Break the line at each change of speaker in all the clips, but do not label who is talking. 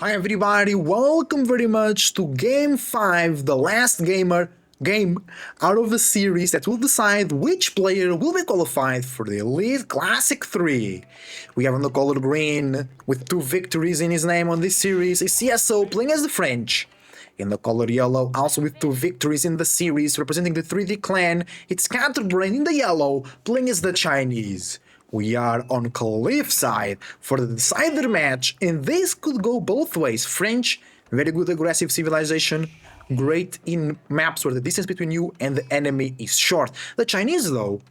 Hi everybody, welcome very much to Game 5, the last game out of a series that will decide which player will be qualified for the Elite Classic 3. We have on the color green, with 2 victories in his name on this series, is Cs.Oh playing as the French. In the color yellow, also with 2 victories in the series, representing the 3D clan, it's Scatterbrained in the yellow, playing as the Chinese. We are on Cliff side for the decider match, and this could go both ways. French, very good aggressive civilization, great in maps where the distance between you and the enemy is short. The Chinese, though,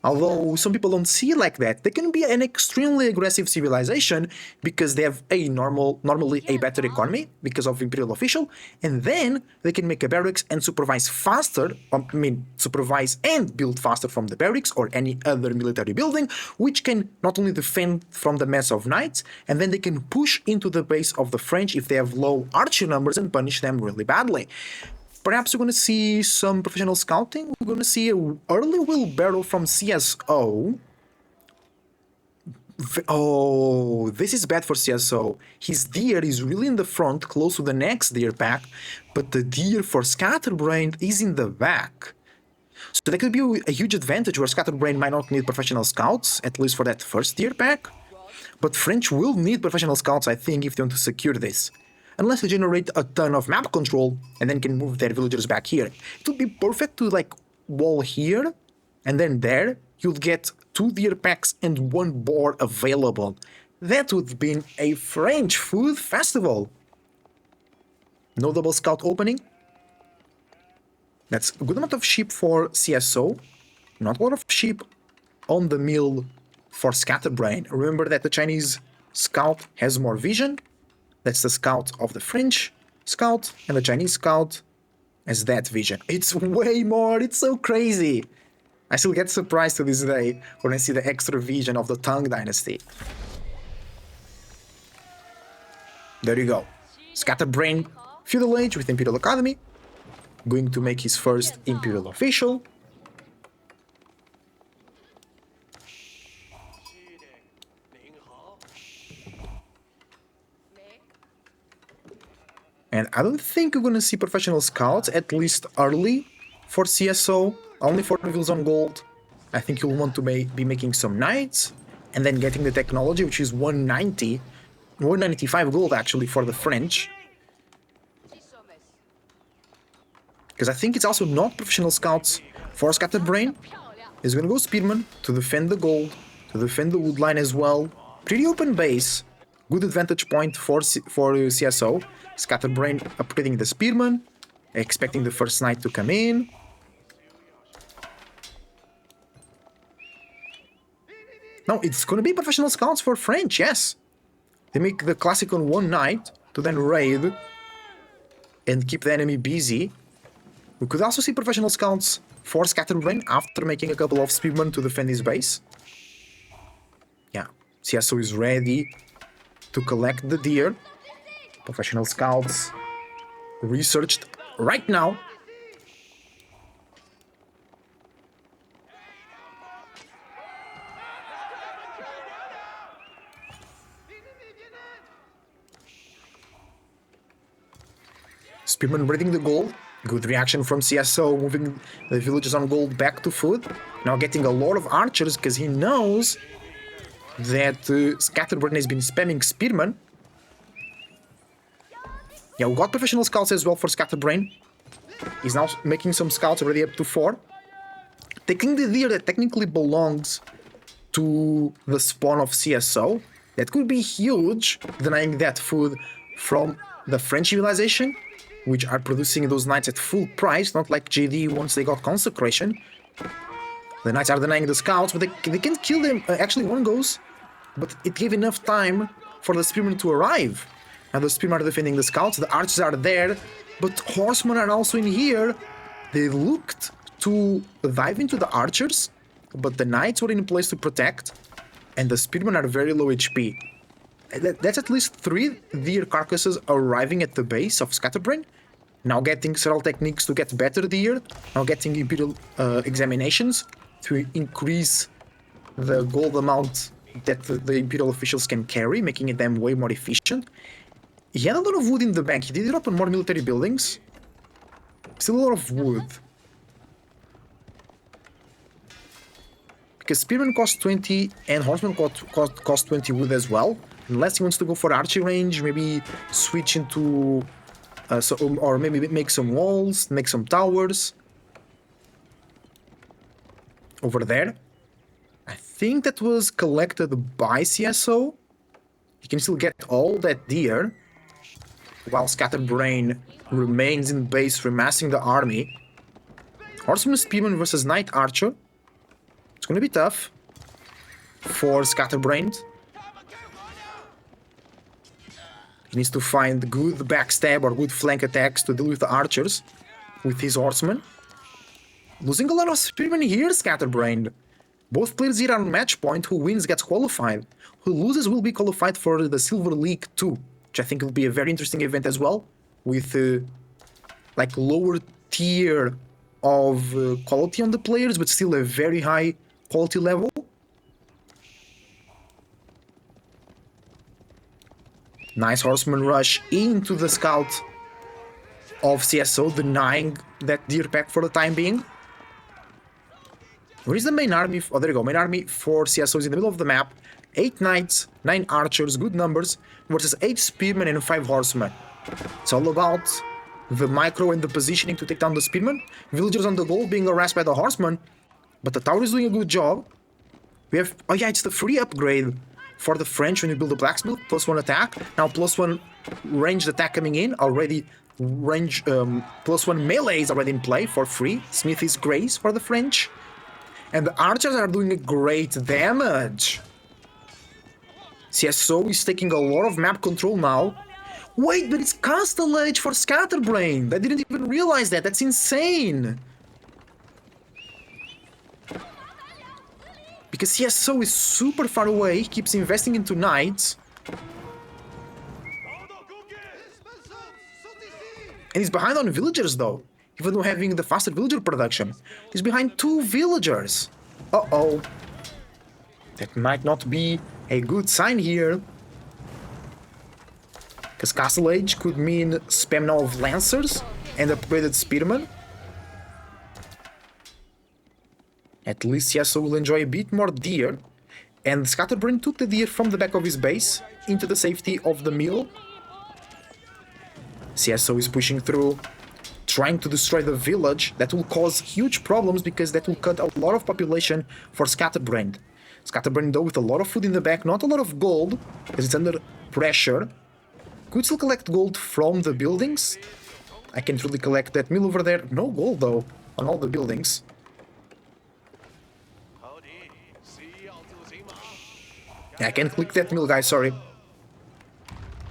although some people don't see it like that, they can be an extremely aggressive civilization because they have normally a better economy because of imperial official, and then they can make a barracks and supervise and build faster from the barracks or any other military building, which can not only defend from the mass of knights, and then they can push into the base of the French if they have low archer numbers and punish them really badly. Perhaps we're going to see some professional scouting. We're going to see an early wheelbarrow from Cs.Oh. Oh, this is bad for Cs.Oh. His deer is really in the front, close to the next deer pack, but the deer for Scatterbrained is in the back. So that could be a huge advantage where Scatterbrained might not need professional scouts, at least for that first deer pack. But French will need professional scouts, I think, if they want to secure this. Unless they generate a ton of map control and then can move their villagers back here. It would be perfect to like wall here and then there you'd get 2 deer packs and 1 boar available. That would be a French food festival. No double scout opening. That's a good amount of sheep for Cs.Oh. Not a lot of sheep on the mill for Scatterbrain. Remember that the Chinese scout has more vision. That's the scout of the French scout, and the Chinese scout has that vision. It's way more, it's so crazy. I still get surprised to this day when I see the extra vision of the Tang Dynasty. There you go. Scatterbrained feudal age with Imperial Academy. Going to make his first Imperial official. And I don't think we're gonna see professional scouts, at least early, for Cs.Oh, only for reveals on gold. I think you'll want to be making some knights, and then getting the technology, which is 195 gold actually for the French. Because I think it's also not professional scouts for Scatterbrain. He's gonna go Spearman to defend the gold, to defend the wood line as well. Pretty open base. Good advantage point for Cs.Oh. Scatterbrained upgrading the Spearman, expecting the first knight to come in. No, it's gonna be professional scouts for French, yes. They make the classic on 1 knight to then raid and keep the enemy busy. We could also see professional scouts for Scatterbrained after making a couple of Spearmen to defend his base. Yeah, Cs.Oh is ready to collect the deer. Professional scouts researched right now. Spearman raiding the gold. Good reaction from Cs.Oh, moving the villagers on gold back to food. Now getting a lot of archers because he knows that Scatterbrain has been spamming Spearman. Yeah, we got professional scouts as well for Scatterbrain. He's now making some scouts already up to 4. Taking the deer that technically belongs to the spawn of Cs.Oh. That could be huge, denying that food from the French civilization, which are producing those knights at full price, not like JD once they got consecration. The knights are denying the scouts, but they can't kill them. Actually, 1 goes, but it gave enough time for the spearmen to arrive. Now the spearmen are defending the scouts, the archers are there, but horsemen are also in here. They looked to dive into the archers, but the knights were in place to protect, and the spearmen are very low HP. That's at least 3 deer carcasses arriving at the base of Scatterbrain. Now getting several techniques to get better deer. Now getting Imperial examinations to increase the gold amount that the Imperial officials can carry, making them way more efficient. He had a lot of wood in the bank. He did drop on more military buildings. Still a lot of wood. Because Spearman cost 20 and Horseman cost 20 wood as well. Unless he wants to go for archery range, maybe switch into... or maybe make some walls, make some towers. Over there. I think that was collected by Cs.Oh. You can still get all that deer. While Scatterbrained remains in base, remassing the army. Horseman Spearman versus Knight Archer. It's gonna be tough for Scatterbrained. He needs to find good backstab or good flank attacks to deal with the archers with his horsemen. Losing a lot of Spearmen here, Scatterbrained. Both players here are on match point. Who wins gets qualified. Who loses will be qualified for the Silver League 2, which I think will be a very interesting event as well, with like lower tier of quality on the players, but still a very high quality level. Nice horseman rush into the scout of Cs.Oh, denying that deer pack for the time being. Where is the main army? Oh, there you go. Main army for Cs.Oh is in the middle of the map. 8 knights, 9 archers, good numbers, versus 8 spearmen and 5 horsemen. It's all about the micro and the positioning to take down the spearmen. Villagers on the goal being harassed by the horsemen, but the tower is doing a good job. We have... oh yeah, it's the free upgrade for the French when you build a blacksmith. +1 attack. Now +1 ranged attack coming in. Already range... +1 melee is already in play for free. Smith is grace for the French. And the archers are doing a great damage. Cs.Oh is taking a lot of map control now. Wait, but it's Castle Age for Scatterbrained. I didn't even realize that. That's insane. Because Cs.Oh is super far away. He keeps investing into knights. And he's behind on villagers though. Even though having the faster villager production. He's behind 2 villagers. Uh-oh. That might not be a good sign here. Because Castle Age could mean spam now of Lancers and upgraded Spearmen. At least Cs.Oh will enjoy a bit more deer. And Scatterbrained took the deer from the back of his base into the safety of the mill. Cs.Oh is pushing through, trying to destroy the village. That will cause huge problems because that will cut a lot of population for Scatterbrained. Scatterbrained though with a lot of food in the back, not a lot of gold because it's under pressure. Could still collect gold from the buildings. I can't really collect that mill over there. No gold though on all the buildings. Yeah, I can't click that mill, guys, sorry.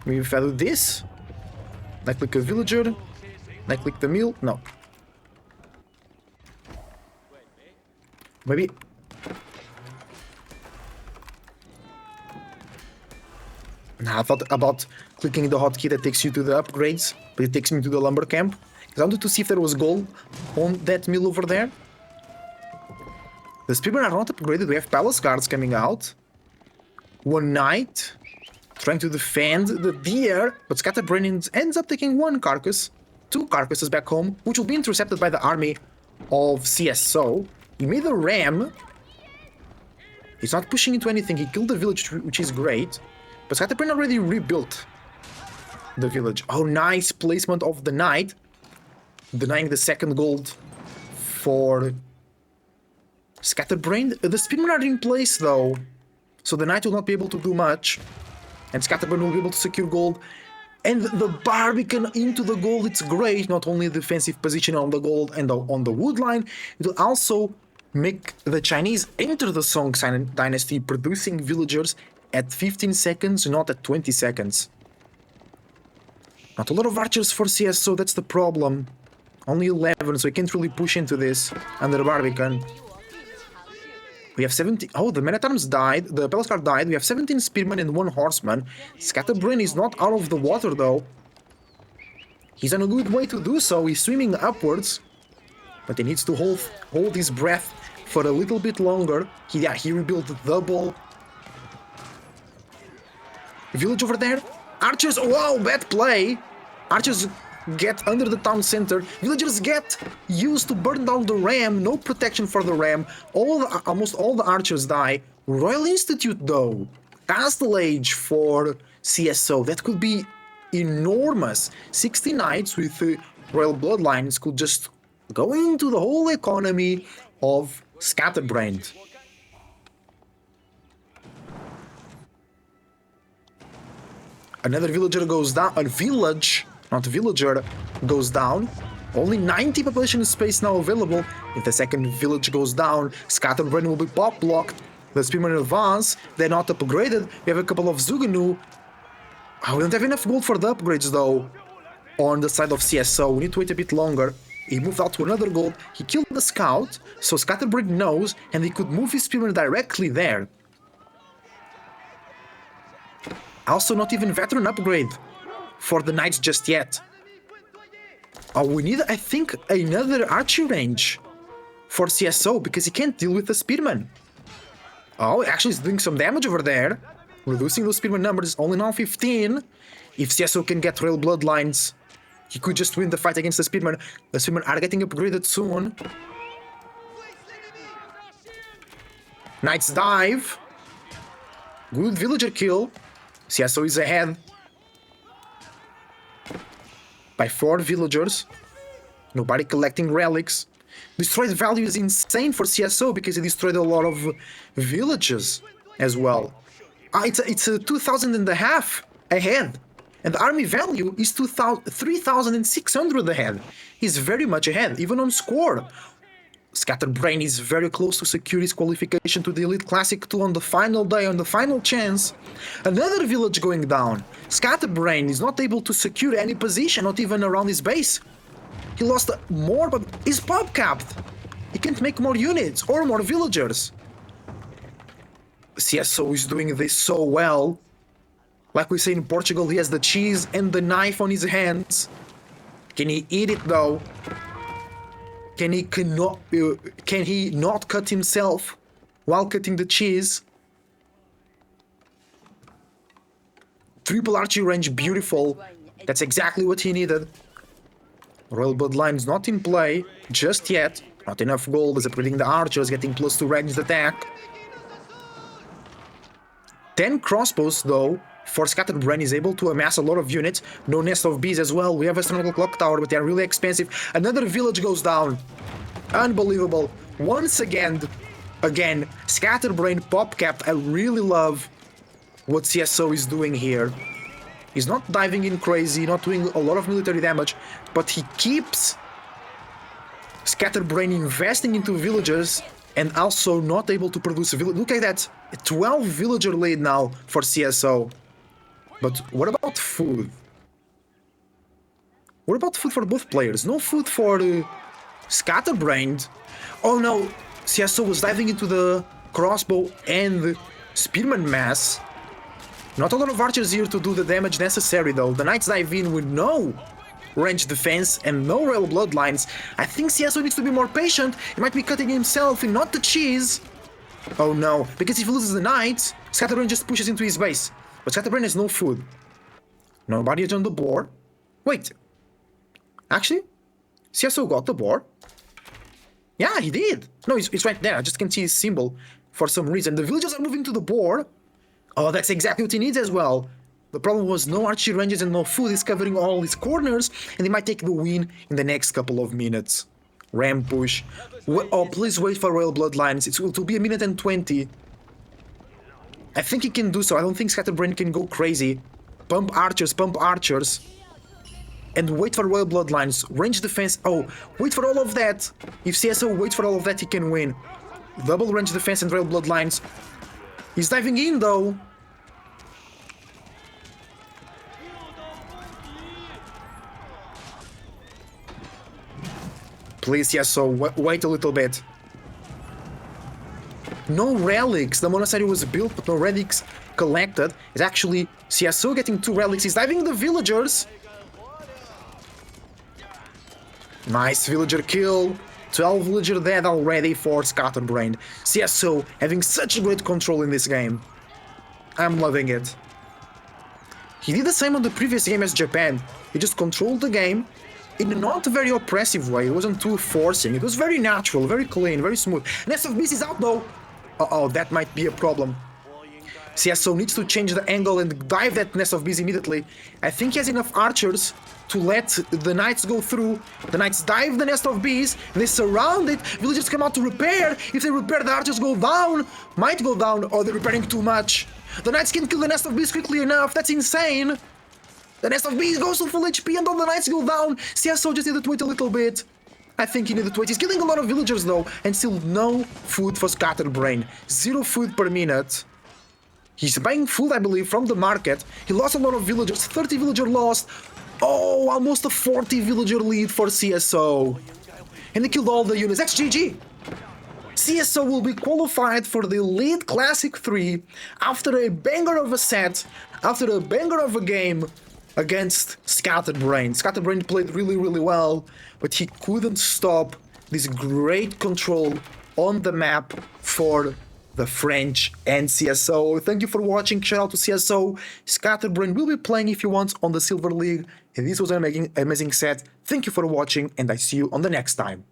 Maybe if I do this, I click a villager, I click the mill, no. Maybe... Nah, I thought about clicking the hotkey that takes you to the upgrades, but it takes me to the lumber camp. Because I wanted to see if there was gold on that mill over there. The spearmen are not upgraded, we have palace guards coming out. 1 knight trying to defend the deer, but Scatterbrained ends up taking 1 carcass, 2 carcasses back home, which will be intercepted by the army of Cs.Oh. He made a ram. He's not pushing into anything, he killed the village, which is great. But Scatterbrained already rebuilt the village. Oh, nice placement of the knight, denying the 2nd gold for Scatterbrained. The spearmen are in place though, so the knight will not be able to do much. And Scatterbrained will be able to secure gold. And the Barbican into the gold, it's great. Not only defensive position on the gold and on the wood line, it will also make the Chinese enter the Song Dynasty, producing villagers at 15 seconds, not at 20 seconds. Not a lot of archers for Cs.Oh, that's the problem. Only 11, so he can't really push into this under Barbican. We have 17... Oh, the men-at-arms died, the palace guard died. We have 17 spearmen and 1 horseman. Scatterbrained is not out of the water, though. He's on a good way to do so. He's swimming upwards. But he needs to hold his breath for a little bit longer. He rebuilt double. Village over there. Archers, wow, bad play. Archers get under the town center. Villagers get used to burn down the ram. No protection for the ram. Almost all the archers die. Royal Institute, though. Castle Age for Cs.Oh. That could be enormous. 60 knights with Royal Bloodlines could just go into the whole economy of Scatterbrained. Another villager goes down. A village, not a villager, goes down. Only 90 population space now available. If the second village goes down, Scatterbrained will be pop blocked. The spearmen advance. They're not upgraded. We have a couple of Zuganu. Oh, we don't have enough gold for the upgrades though. On the side of Cs.Oh, we need to wait a bit longer. He moved out to another gold. He killed the scout, so Scatterbrained knows, and he could move his spearmen directly there. Also, not even veteran upgrade for the knights just yet. Oh, we need, I think, another archery range for Cs.Oh because he can't deal with the spearmen. Oh, actually, he's doing some damage over there. Reducing those spearmen numbers, only now 15. If Cs.Oh can get Royal Bloodlines, he could just win the fight against the spearmen. The spearmen are getting upgraded soon. Knights dive. Good villager kill. Cs.Oh is ahead by 4 villagers. Nobody collecting relics. Destroyed value is insane for Cs.Oh because he destroyed a lot of villages as well. It's a 2,500 ahead. And the army value is 3,600 ahead. He's very much ahead, even on score. Scatterbrained is very close to secure his qualification to the Elite Classic 2 on the final day, on the final chance. Another village going down. Scatterbrained is not able to secure any position, not even around his base. He lost more, but he's pop capped. He can't make more units or more villagers. Cs.Oh is doing this so well. Like we say in Portugal, he has the cheese and the knife on his hands. Can he eat it though? Can he not cut himself while cutting the cheese? Triple archery range, beautiful. That's exactly what he needed. Royal Bloodlines not in play just yet. Not enough gold is upgrading the archers, getting plus 2 ranged attack. 10 crossbows though. For Scatterbrained is able to amass a lot of units. No nest of bees as well. We have astronomical clock tower, but they are really expensive. Another village goes down. Unbelievable. Once again, Scatterbrained pop capped. I really love what Cs.Oh is doing here. He's not diving in crazy, not doing a lot of military damage, but he keeps Scatterbrained investing into villagers and also not able to produce a village. Look at that. 12 villager lead now for Cs.Oh. But what about food? What about food for both players? No food for Scatterbrained. Oh no, Cs.Oh was diving into the crossbow and the spearman mass. Not a lot of archers here to do the damage necessary though. The knights dive in with no range defense and no Royal Bloodlines. I think Cs.Oh needs to be more patient. He might be cutting himself and not the cheese. Oh no, because if he loses the knights, Scatterbrained just pushes into his base. But Scatterbrained has no food. Nobody is on the board. Wait. Actually, Cs.Oh got the board. Yeah, he did. No, it's right there. I just can't see his symbol for some reason. The villagers are moving to the board. Oh, that's exactly what he needs as well. The problem was no archery ranges and no food. He's covering all his corners, and he might take the win in the next couple of minutes. Ram push. Oh, please wait for Royal Bloodlines. It will be a minute and 20. I think he can do so. I don't think Scatterbrained can go crazy. Pump archers. And wait for Royal Bloodlines. Range defense. Oh, wait for all of that. If Cs.Oh waits for all of that, he can win. Double range defense and Royal Bloodlines. He's diving in though. Please, Cs.Oh, wait a little bit. No relics. The monastery was built, but no relics collected. It's actually Cs.Oh getting 2 relics. He's diving the villagers. Nice villager kill. 12 villager dead already for Scatterbrained. Cs.Oh having such great control in this game. I'm loving it. He did the same on the previous game as Japan. He just controlled the game in a not very oppressive way. It wasn't too forcing. It was very natural, very clean, very smooth. Nest of Beast is out though. Uh-oh, that might be a problem. Cs.Oh needs to change the angle and dive that Nest of Bees immediately. I think he has enough archers to let the knights go through. The knights dive the Nest of Bees, they surround it, villagers come out to repair. If they repair, the archers go down, might go down, or they're repairing too much. The knights can kill the Nest of Bees quickly enough, that's insane. The Nest of Bees goes to full HP and all the knights go down. Cs.Oh just needed to wait a little bit. I think he needed to wait. He's killing a lot of villagers though, and still no food for Scatterbrained. 0 food per minute. He's buying food, I believe, from the market. He lost a lot of villagers, 30 villager lost. Oh, almost a 40 villager lead for Cs.Oh. And they killed all the units. That's GG. Cs.Oh will be qualified for the Elite Classic 3 after a banger of a set, after a banger of a game against Scatterbrained. Scatterbrained played really, really well, but he couldn't stop this great control on the map for the French and Cs.Oh. Thank you for watching. Shout out to Cs.Oh. Scatterbrained will be playing if you want on the Silver League. And this was an amazing set. Thank you for watching, and I see you on the next time.